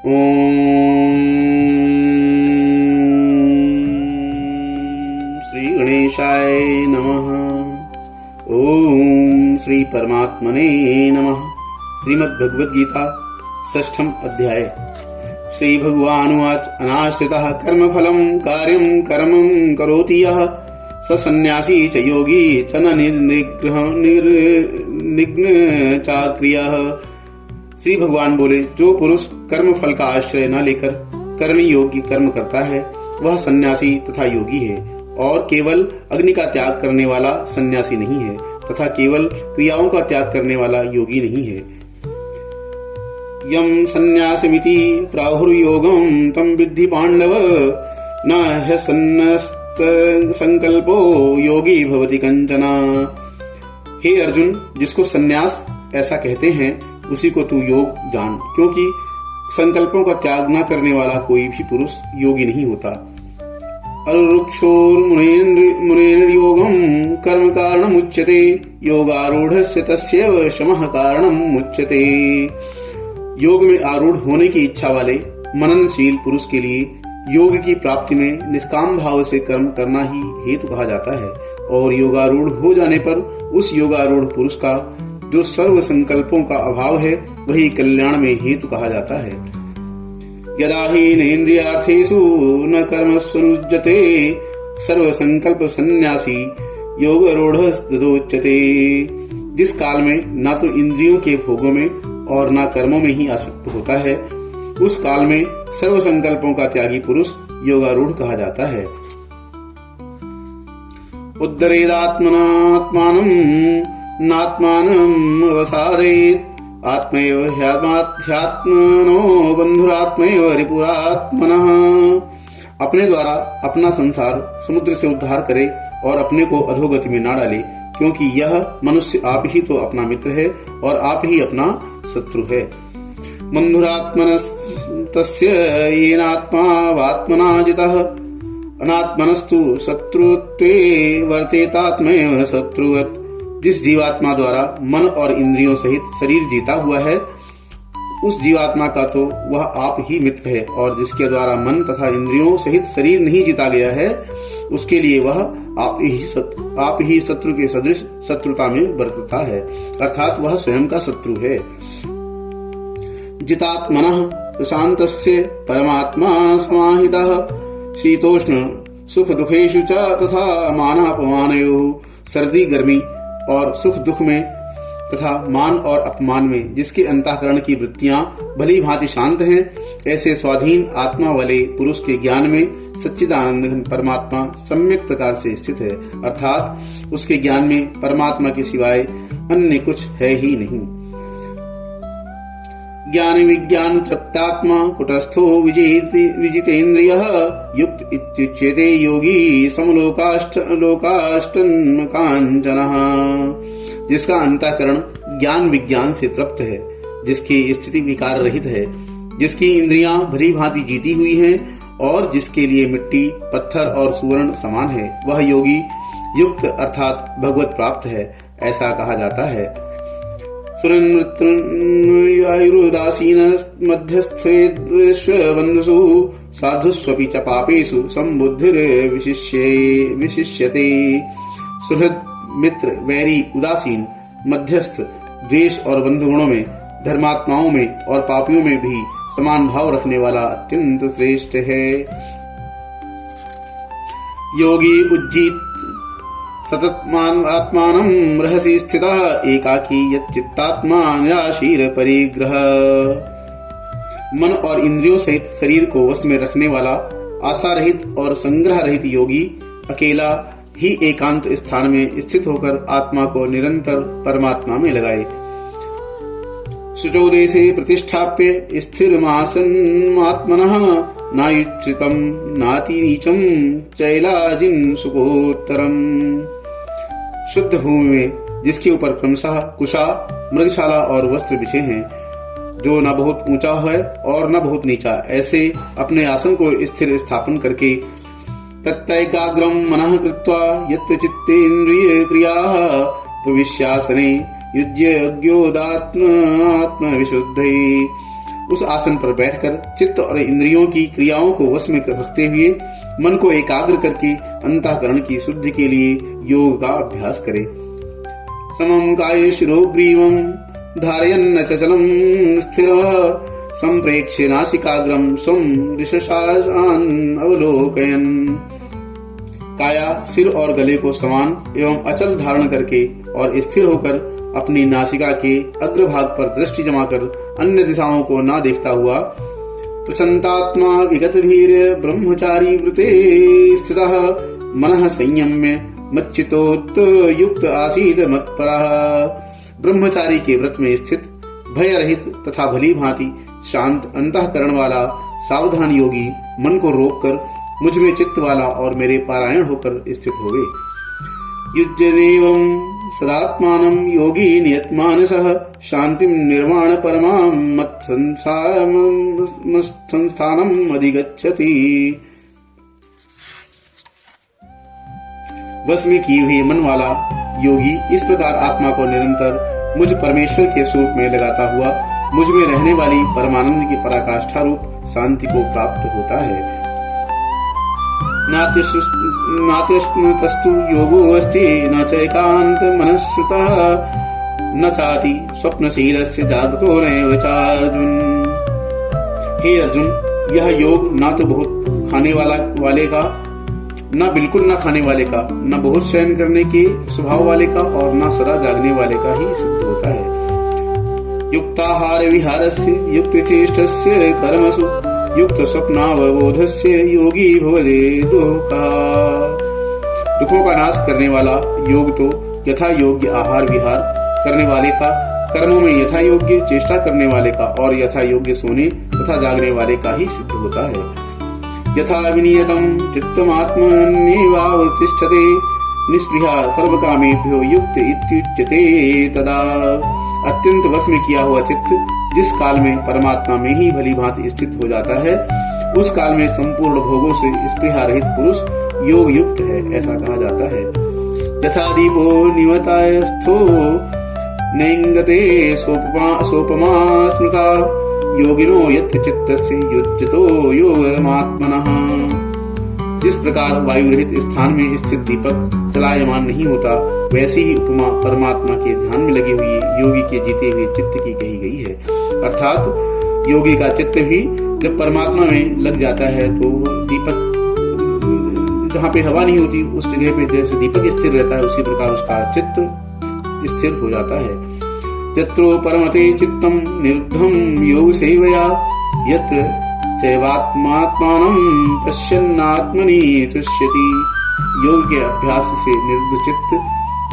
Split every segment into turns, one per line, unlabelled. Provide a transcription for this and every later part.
ओम श्री गणेशाय नमः। ओम श्री परमात्मने नमः। श्रीमद्भगवद्गीता षष्ठम अध्याय। श्री भगवानुवाच अनाश्रितः कर्मफलं कार्यं कर्मं करोति यः स सन्न्यासी च योगी च न निर्निघ्न चाक्रियः। श्री भगवान बोले, जो पुरुष कर्म फल का आश्रय न लेकर करने योग्य कर्म करता है वह सन्यासी तथा योगी है, और केवल अग्नि का त्याग करने वाला सन्यासी नहीं है तथा केवल क्रियाओं का त्याग करने वाला योगी नहीं है। यम सन्यासमिति प्राहुर्योगम तम विद्धि पांडव न ह्यसन्न्यस्त संकल्पो योगी भवति कंचना। हे अर्जुन, जिसको सन्यास ऐसा कहते हैं उसी को तू योग जान, क्योंकि संकल्पों का त्याग न करने वाला कोई भी पुरुष योगी नहीं होता। अरुक्षोर्मुनेर् योगम कर्म कारणम उच्यते योगारूढ़स्य तस्यैव शमः कारणम उच्यते। योग में आरूढ़ होने की इच्छा वाले मननशील पुरुष के लिए योग की प्राप्ति में निष्काम भाव से कर्म करना ही हेतु कहा जाता है, और योगारूढ़ हो जाने पर उस योगारूढ़ पुरुष का जो सर्व संकल्पों का अभाव है वही कल्याण में हेतु कहा जाता है। यदा हि नेन्द्रियार्थेषु न कर्मस्वनुज्यते सर्व संकल्प सन्यासी योगारूढ़स्तदोच्यते। जिस काल में न तो इंद्रियों के भोगों में और न कर्मों में ही आसक्त होता है, उस काल में सर्व संकल्पों का त्यागी पुरुष योगारूढ़ कहा जाता है। उद्धरेदात्मनात्मानं नात्मानं अवसादयेत् आत्मैव ह्यात्मनो बन्धुरात्मैव रिपुरात्मनः। अपने द्वारा अपना संसार समुद्र से उद्धार करे और अपने को अधोगति में ना डाले, क्योंकि यह मनुष्य आप ही तो अपना मित्र है और आप ही अपना शत्रु है। बन्धुरात्मनस्तस्य येनात्मा वात्मना जितः अनात्मनस्तु शत्रुत्वे वर्तेतात्मैव शत्रुवत्। जिस जीवात्मा द्वारा मन और इंद्रियों सहित शरीर जीता हुआ है उस जीवात्मा का तो वह आप ही मित्र है, और जिसके द्वारा मन तथा इंद्रियों सहित शरीर नहीं जीता गया है उसके लिए वह आप ही शत्रु के सदृश शत्रुता में बरतता है, अर्थात वह स्वयं का शत्रु है। जितात्मनः प्रशान्तस्य परमात्मा समाहितः शीतोष्ण सुख दुखेषु च तथा मानापमानयोः। सर्दी गर्मी और सुख दुख में तथा मान और अपमान में जिसके अंतःकरण की वृत्तियां भली भांति शांत हैं, ऐसे स्वाधीन आत्मा वाले पुरुष के ज्ञान में सच्चिदानंद घन परमात्मा सम्यक प्रकार से स्थित है, अर्थात उसके ज्ञान में परमात्मा के सिवाय अन्य कुछ है ही नहीं। ज्ञान विज्ञान तृप्तात्मा कुटस्थो विजितेन्द्रियः युक्त इत्युच्यते योगी समलोकाष्टन् कांचनः। जिसका अंतःकरण ज्ञान विज्ञान से तृप्त है, जिसकी स्थिति विकार रहित है, जिसकी इंद्रियां भली भांति जीती हुई हैं और जिसके लिए मिट्टी पत्थर और सुवर्ण समान है, वह योगी युक्त अर्थात भगवत प्राप्त है, ऐसा कहा जाता है। सुरनृत्युदासीन मध्यस्थेष्वबन्धुषु साधुष्वपि च पापेषु संबुद्धिर्विशिष्यते। सुहृद मित्र वैरी उदासीन मध्यस्थ द्वेष और बंधुगुणों में धर्मात्माओं में और पापियों में भी समान भाव रखने वाला अत्यंत श्रेष्ठ है। योगी उज्जीत सततमात्मानं रहसि स्थितः एकाकी यच्चित्तात्मा निराशीर परिग्रह। मन और इंद्रियों सहित शरीर को वश में रखने वाला आशा रहित और संग्रह रहित योगी अकेला ही एकांत स्थान में स्थित होकर आत्मा को निरंतर परमात्मा में लगाए। शुचौ देशे प्रतिष्ठाप्य स्थिरमासन्नात्मनः नायुच्युतं नातिनीचं चैलाजिन सुखोत्तरम्। शुद्ध भूमि में जिसके ऊपर क्रमशः कुशा मृगशाला और वस्त्र बिछे हैं, जो न बहुत ऊंचा है और न बहुत नीचा, ऐसे अपने आसन को स्थिर स्थापन करके तत्रैकाग्रं मनः कृत्वा यत्र चित्तेन्द्रिय क्रियाः प्रविश्यासने युज्य अज्ञोदात्म विशुद्धये। उस आसन पर बैठकर चित्त और इंद्रियों की क्रियाओं को वश में रखते हुए मन को एकाग्र करके अंतःकरण की शुद्धि के लिए योग का अभ्यास करे। समम काय शिरोग्रीवम धारयन्न चचलम स्थिरः संप्रेक्ष्य नासिकाग्रम स्वं ऋषशान अवलोकयन्। काया सिर और गले को समान एवं अचल धारण करके और स्थिर होकर अपनी नासिका के अग्रभाग पर दृष्टि जमाकर अन्य दिशाओं को ना देखता हुआ प्रसन्नात्मा विगतभीर ब्रह्मचारी व्रते स्थितः मनः संयम्य मच्चित्तोत युक्त आसीत् मत्परः। ब्रह्मचारी के व्रत में स्थित भय रहित तथा भली भांति शांत अंतःकरण वाला सावधान योगी मन को रोककर मुझ में चित्त वाला और मेरे पारायण होकर स्थित होवे। युज्यदेवं सदात्मानं योगी नियतमानसः शांतिं निर्वाण परमां मत्संस्थानम् अधिगच्छति। बस में किए हुए मन वाला योगी इस प्रकार आत्मा को निरंतर मुझ परमेश्वर के स्वरूप में लगाता हुआ मुझ में रहने वाली परमानंद की पराकाष्ठा रूप शांति को प्राप्त होता है। नात्यस्तु योगो अस्ति न च एकांत मनस्सुतः न चाति स्वप्नशीलस्य जागतो नैव चार्जुन। हे अर्जुन, यह योग ना तो बहुत खाने वाले का, न बिल्कुल न खाने वाले का, न बहुत शयन करने के स्वभाव वाले का और न सदा जागने वाले का ही सिद्ध होता है। युक्ताहार विहारस्य युक्त चेष्टस्य कर्मसु युक्त स्वप्नावबोधस्य योगी भवते दुखों का नाश करने वाला योग तो यथा योग्य आहार विहार करने वाले का, कर्मों में यथा योग्य चेष्टा करने वाले का और यथा योग्य सोने तथा जागने वाले का ही सिद्ध होता है। यथा विनियतम चित्तमात्मन्येवावतिष्ठते निस्पृहा सर्वकामेभ्यो युक्त इत्युच्यते तदा। अत्यंत वश में किया हुआ चित्त जिस काल में परमात्मा में ही भली भांति स्थित हो जाता है, उस काल में संपूर्ण भोगों से स्पृहा रहित पुरुष योग युक्त है, ऐसा कहा जाता है। यथा दीपो निवतास्थो नैंगते सोपमा स्मृता योगिनो यत् चित्तस्य युज्यतो योगमात्मनः। जिस प्रकार वायु रहित स्थान में स्थित दीपक चलायमान नहीं होता, वैसी ही उपमा परमात्मा के ध्यान में लगी हुई योगी के जीते हुए चित्त की कही गई है। अर्थात योगी का चित्त भी जब परमात्मा में लग जाता है तो दीपक जहाँ पे हवा नहीं होती उस जगह पे जैसे दीपक स्थिर रहता है, उसी प्रकार उसका चित्त स्थिर हो जाता है। यत्रो परमते चित्तम निरुद्धम योग सेवया यत्र चैवात्मात्मानं पश्यन्नात्मनि तुष्यति। योग के अभ्यास से निरुद्ध चित्त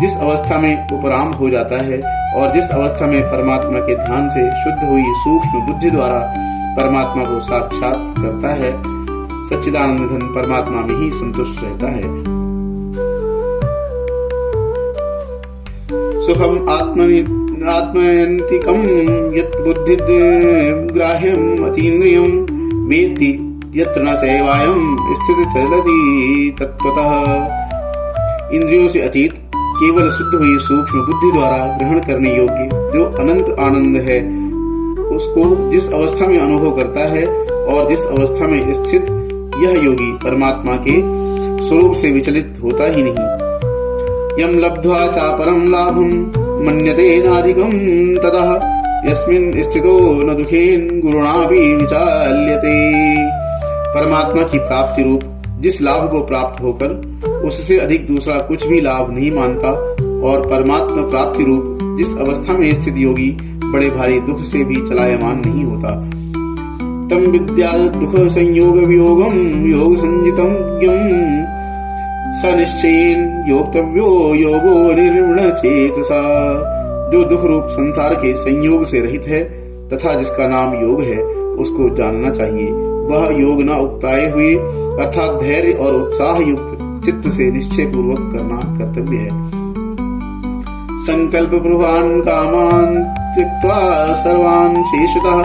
जिस अवस्था में उपराम हो जाता है और जिस अवस्था में परमात्मा के ध्यान से शुद्ध हुई सूक्ष्म बुद्धि द्वारा परमात्मा को साक्षात करता है, सच्चिदानंद घन परमात्मा में ही संतुष्ट रहता है। सुखम आत्मयंतिकम यत् बुद्धिग्राह्यम अतीन्द्रियम वेत्ति यत्र न चैवायं स्थित चलति तत्त्वतः। इंद्रियों से अतीत केवल शुद्ध हुई सूक्ष्म बुद्धि द्वारा ग्रहण करने योग्य जो अनंत आनंद है, उसको जिस अवस्था में अनुभव करता है और जिस अवस्था में स्थित यह योगी परमात्मा के स्वरूप से विचलित होता ही नहीं। यम लब्ध्वा चापरम लाभम मन्यते नाधिकम ततः यस्मिन् स्थितो न दुखेन गुरुणापि विचाल्यते। परमात्मा की प्राप्ति रूप जिस लाभ को प्राप्त होकर उससे अधिक दूसरा कुछ भी लाभ नहीं मानता और परमात्मा प्राप्ति रूप जिस अवस्था में स्थित योगी बड़े भारी दुख से भी चलायमान नहीं होता। तम विद्या दुख संयोग वियोगम योग संजितम स निश्चयेन योक्तव्यो योगो निर्मण चेतसा। जो दुख रूप संसार के संयोग से रहित है तथा जिसका नाम योग है, उसको जानना चाहिए। वह योग न उक्ताए हुए अर्थात धैर्य और उत्साह युक्त चित्त से निश्चय पूर्वक करना कर्तव्य है। संकल्प प्रभान कामान त्यक्त्वा सर्वान् शेषतः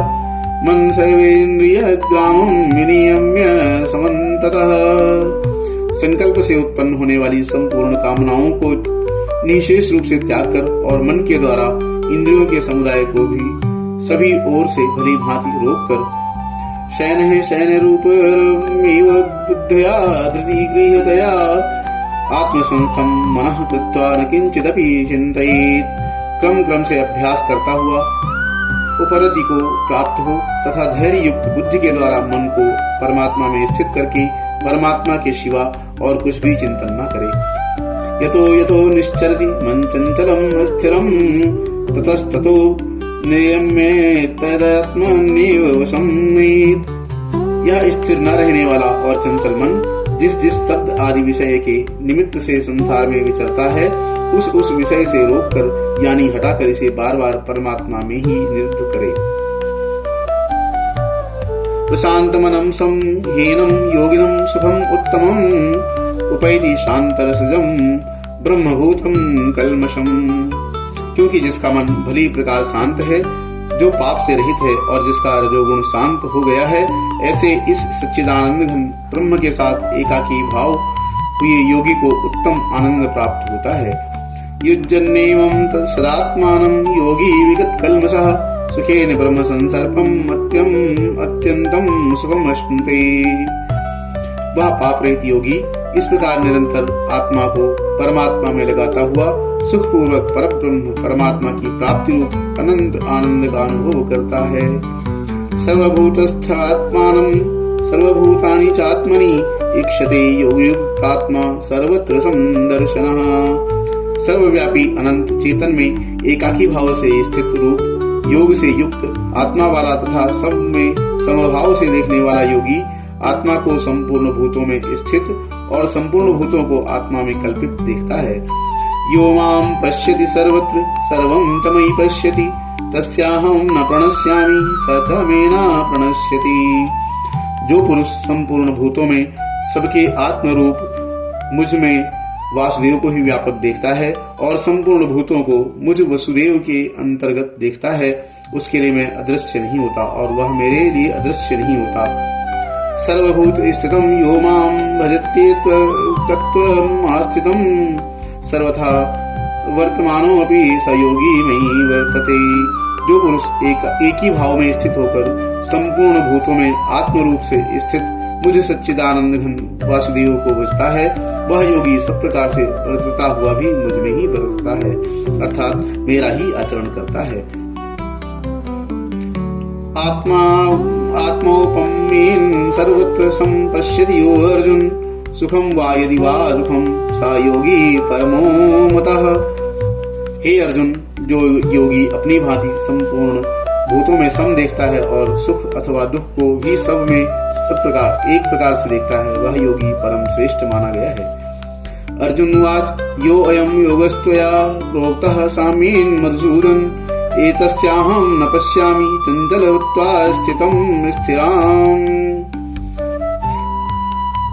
मन सर्वेन्द्रिय ग्रामं विनियम्य समन्ततः। संकल्प से उत्पन्न होने वाली संपूर्ण कामनाओं को निशेष रूप से त्याग कर और मन के द्वारा इंद्रियों के समुदाय को भी सभी ओर से भली भांति रोक कर शयन शयन रूपमेव बुद्धया धृति गृहतया आत्मसंस्थम मनः कृत्वा न किंचिदपि चिंतयेत्। क्रम क्रम से अभ्यास करता हुआ उपरति को प्राप्त हो तथा धैर्य युक्त बुद्धि के द्वारा मन को परमात्मा में स्थित करके परमात्मा के सिवा और कुछ भी चिंतन न करे। यतो यतो निश्चरति मन चंचलम स्थिरम ततस्ततो नियम्येत तदात्मन्येव वशमेत्। यह स्थिर न रहने वाला और चंचल मन जिस जिस शब्द आदि विषय के निमित्त से संसार में विचरता है उस विषय से रोककर यानी हटाकर इसे बार बार परमात्मा में ही निरुद्ध करे। प्रशांत मनम सम हीनम योगिनम सुखम उत्तमम उपैति शांतरसजम ब्रह्मभूतम कल्मषम। क्योंकि जिसका मन भली प्रकार शांत है, जो पाप से रहित है और जिसका रजोगुण शांत हो गया है, ऐसे इस सच्चिदानंद घन ब्रह्म के साथ एकाकी भाव हुए योगी को उत्तम आनंद प्राप्त होता है। युज्जन्नेवं तत्सदात्मानं योगी विगत कल्मषः सुखेन ब्रह्म संसर्पम अत्यंतम सुखम अश्नुते। वह पाप रहित योगी इस प्रकार निरंतर आत्मा को परमात्मा में लगाता हुआ सुखपूर्वक परब्रह्म परमात्मा की प्राप्ति रूप अनंत आनंद का अनुभव करता है। सर्वभूतस्थात्मानं सर्वभूतानि चात्मनि ईक्षते योगयुक्तात्मा सर्वत्र समदर्शनः। सर्वव्यापी अनंत चेतन में एकाकी भाव से स्थित रूप योग से युक्त आत्मा वाला तथा सब में समभाव से देखने वाला योगी आत्मा को संपूर्ण भूतों में स्थित और संपूर्ण भूतों को आत्मा में कल्पित देखता है। यो मां पश्यति सर्वत्र सर्वं च मयि पश्यति तस्याहं न प्रणश्यामि स च मे न प्रणश्यति। जो पुरुष संपूर्ण भूतों में सबके आत्म रूप मुझ में वासुदेव को ही व्यापक देखता है और संपूर्ण भूतों को मुझ वसुदेव के अंतर्गत देखता है, उसके लिए मैं अदृश्य नहीं होता और वह मेरे लिए अदृश्य नहीं होता। सर्वभूत स्थितम यो मां भजत्येतत्त्वमास्थितम सर्वथा वर्तमानो अपि स योगी मयि वर्तते। जो पुरुष एक ही भाव में स्थित होकर संपूर्ण भूतों में आत्म रूप से स्थित मुझ सच्चिदानंद घन वासुदेव को भजता है, वह योगी सब प्रकार से वर्तता हुआ भी मुझ में ही वर्तता है, अर्थात मेरा ही आचरण करता है। आत्मा आत्मोपमेन सर्वत्र संपश्यति यो अर्जुन सुखम वा यदि वा दुखम सा योगी परमो मतः। हे अर्जुन, जो योगी अपनी भांति संपूर्ण भूतों में सम देखता है और सुख अथवा दुख को भी सब में सब प्रकार एक प्रकार से देखता है, वह योगी परम श्रेष्ठ माना गया है। अर्जुन उवाच यो अयम योगस्त्वया प्रोक्तः साम्येन मधुसूदन एतस्याहं न पश्यामि चंचलवत्वा स्थितं स्थिराम्।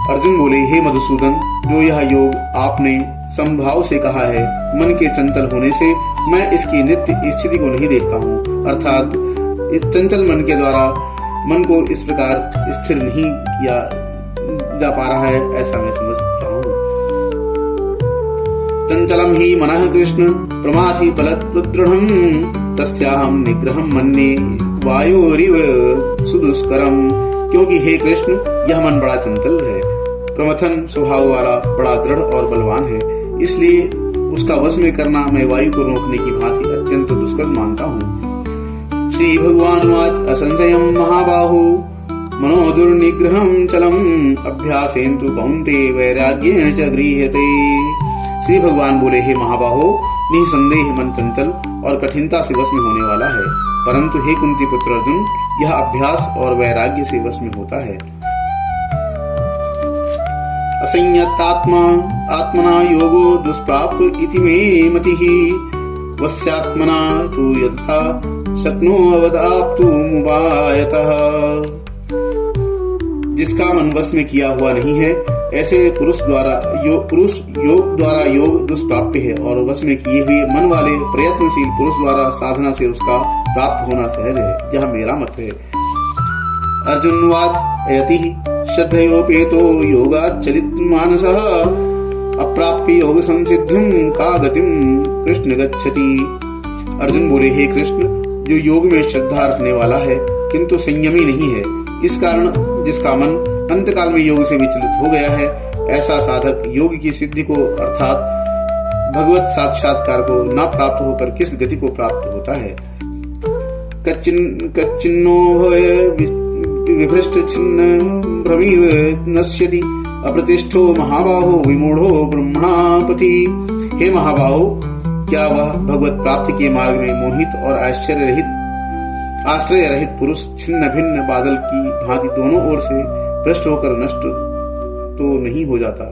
अर्जुन बोले, हे मधुसूदन, जो यह योग आपने संभाव से कहा है, मन के चंचल होने से मैं इसकी नित्य स्थिति को नहीं देखता हूँ, अर्थात इस चंचल मन के द्वारा मन को इस प्रकार स्थिर नहीं किया जा पा रहा है, ऐसा मैं समझ सकता हूँ। चंचलम ही मनः कृष्ण प्रमाथि बलदृढ़ं तस्याहं निग्रहं मन्ये वायोरिव सुदुष्करम। क्योंकि हे कृष्ण, यह मन बड़ा चंचल है, प्रमथन स्वभाव वाला, बड़ा दृढ़ और बलवान है, इसलिए उसका वश में करना मैं वायु को रोकने की भांति अत्यंत दुष्कर मानता हूँ। श्री भगवान वाच असंशयं महाबाहो मनो दुर्निग्रहं चलम् अभ्यासेन तु कौन्तेय वैराग्येण च गृह्यते। श्री भगवान बोले, हे महाबाहो, निसंदेह मन चंचल और कठिनता से वश में होने वाला है, परंतु हे कुंती पुत्र अर्जुन, यह अभ्यास और वैराग्य से वश में होता है। असंयतात्मा आत्मना योगो दुष्प्राप इति मे मतिः वस्यात्मना तु यथा शक्नो अवदाप्तुमुपायतः। जिसका मन वश में किया हुआ नहीं है, ऐसे पुरुष योग द्वारा योग दुष्प्राप्य है और वश में किए हुए मन वाले प्रयत्नशील पुरुष द्वारा साधना से उसका प्राप्त होना सहज है, यह मेरा मत है। अर्जुनवाद यति श्रद्धयोपेतो योगाच्चलित मानसः अप्राप्य योग संसिद्धिं का गतिं कृष्ण गच्छति। अर्जुन बोले, हे कृष्ण, जो योग में श्रद्धा रखने वाला है किंतु संयमी नहीं है, इस कारण जिसका मन अंतकाल में योग से विचलित हो गया है, ऐसा साधक योग की सिद्धि को अर्थात भगवत साक्षात्कार को न प्राप्त होकर किस गति को प्राप्त होता है। कच्चिन्नो विभ्रष्ट छिन्न भ्रमीव नश्यति अप्रतिष्ठो महाबाहो विमूढ़ो ब्रह्मणापति। हे महाबाहो, क्या वह भगवत प्राप्ति के मार्ग में मोहित और आश्रय रहित पुरुष छिन्न भिन्न बादल की भांति दोनों ओर से भ्रष्ट होकर नष्ट तो नहीं हो जाता।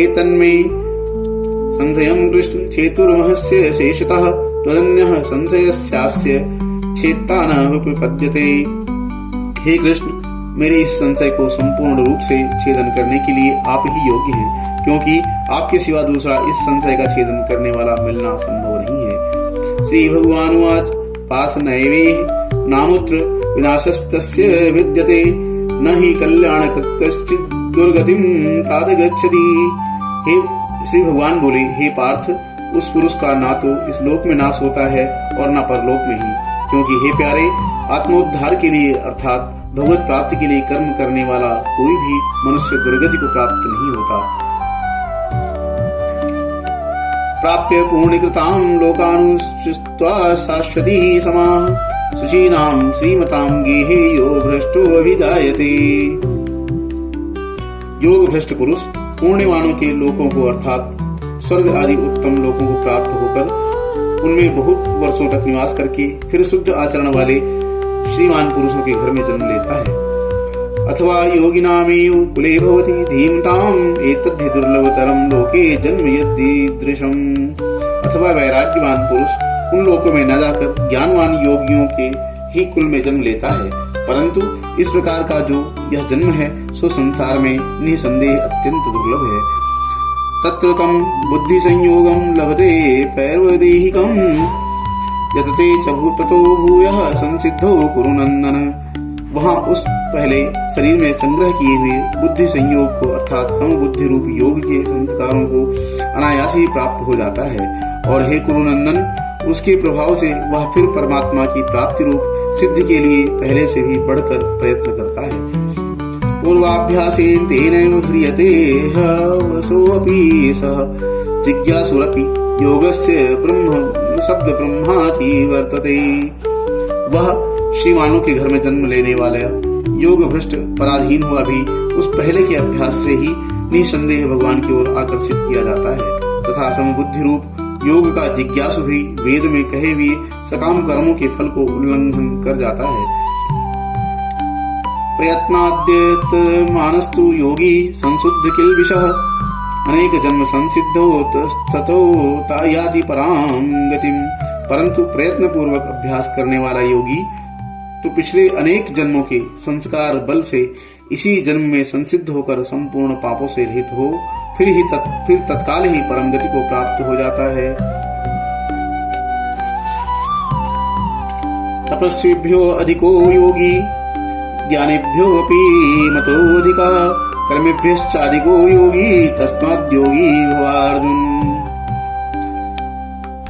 एतन्मे संशयं कृष्ण चेतुर्महस्य शेषतः त्वदन्यः संशयस्यास्य छेत्ता न उपपद्यते। हे कृष्ण, मेरे इस संशय को संपूर्ण रूप से छेदन करने के लिए आप ही योग्य हैं, क्योंकि आपके सिवा दूसरा इस संशय का छेदन करने वाला मिलना संभव नहीं है। श्री भगवानुवाच पार्थ नैवेह नामुत्र विनाशस्तस्य विद्यते न हि कल्याणकृत् कश्चित् दुर्गतिं तात गच्छति। हे श्री भगवान बोले, हे पार्थ, उस पुरुष का ना तो इस लोक में नाश होता है और न परलोक में ही, क्योंकि हे प्यारे, आत्मोद्धार के लिए अर्थात भगवत प्राप्ति के लिए कर्म करने वाला कोई भी मनुष्य दुर्गति को प्राप्त नहीं होता। प्राप्य पूर्णकृतां लोकानुसृत्वा शाश्वती समाः शुचीनां श्रीमतां गेहे यो भ्रष्टो अभिजायते। योग भ्रष्ट पुरुष पुण्यवानों के लोकों को अर्थात स्वर्ग आदि उत्तम लोकों को प्राप्त होकर उनमें बहुत वर्षों तक निवास करके फिर शुद्ध आचरण वाले श्रीमान पुरुषों के घर में जन्म लेता है। अथवा योगिनामेव कुले भवति धीमताम् एतद्धि दुर्लभतरं लोके जन्म यदीदृशम्। अथवा वैराग्यवान पुरुष उन लोकों में न जाकर ज्ञानवान योगियों के ही कुल में जन्म लेता है, परंतु इस प्रकार का जो यह जन्म है सो संसार में निसंदेह अत्यंत दुर्लभ है। तत्र तम बुद्धि संयोगम लभते पैर्वदेहिकम यतते च भूततो भूयः संसिद्धो कुरु नंदन। वहाँ उस पहले शरीर में संग्रह किए हुए बुद्धि संयोग को अर्थात समबुद्धि रूप योग के संस्कारों को अनायास ही प्राप्त हो जाता है, और हे कुरुनंदन, उसके प्रभाव से वह फिर परमात्मा की प्राप्ति रूप सिद्धि के लिए पहले से भी बढ़कर प्रयत्न करता है। पूर्वाभ्यासेन तेन ह्रियते वसोऽपि सः जिज्ञासुरपि योगस्य ब्रह्म शब्द ब्रह्माति वर्तते। वह श्रीमानों के घर में जन्म लेने वाला योग भ्रष्ट पराधीन हुआ भी उस पहले के अभ्यास से ही निसंदेह भगवान की ओर आकर्षित किया जाता है, तथा समबुद्धि रूप योग का जिज्ञासु भी वेद में कहे हुए सकाम कर्मों के फल को उल्लंघन कर जाता है। प्रयत्नाद्यत मानस्तु योगी संशुद्ध किल्बिषः अनेक जन्म संसिद्धो ततो तायाति परां गतिम। परंतु प्रयत्न पूर्वक अभ्यास करने वाला योगी तो पिछले अनेक जन्मों के संस्कार बल से इसी जन्म में संसिद्ध होकर संपूर्ण पापों से रहित हो फिर तत्काल ही परम गति को प्राप्त हो जाता है। तपस्विभ्यो अधिको योगी ज्ञानेभ्योऽपि मतोऽधिकः कर्मेभ्यश्चाधिको योगी तस्माद् योगी भवार्जुन।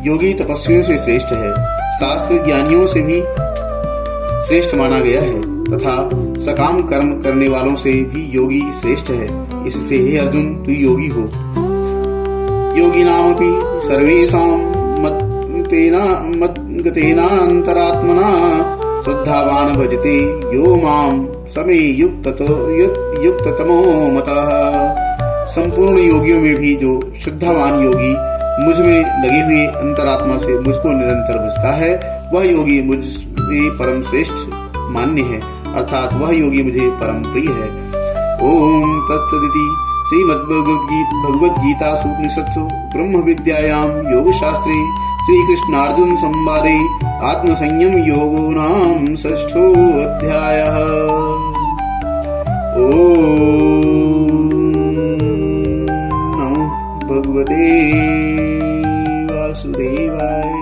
योगी तपस्वियों से श्रेष्ठ है, शास्त्र ज्ञानियों से भी श्रेष्ठ माना गया है, तथा सकाम कर्म करने वालों से भी योगी श्रेष्ठ है। इससे हे अर्जुन, तू योगी हो। योगी नामपि सर्वेषां मद्गतेनान्तरात्मना श्रद्धावान भजते यो मां समे युक्ततमो मतः। संपूर्ण योगियों में भी जो श्रद्धावान योगी मुझ में लगे हुए अंतरात्मा से मुझको निरंतर भजता है, वह योगी मुझ में परम श्रेष्ठ मान्य है, अर्थात वह योगी मुझे परम प्रिय है। ओम तत्सदिति श्रीमद्भगवद गीतासु उपनिषत्सु ब्रह्म विद्यायां योगशास्त्रे श्री कृष्णार्जुन संवादे आत्मसंयम योगो नाम षष्ठो अध्यायः। ओम नमो भगवते वासुदेवाय।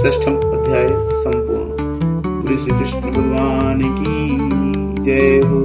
षष्ठम अध्याय संपूर्ण। श्री कृष्ण भगवान की जय हो।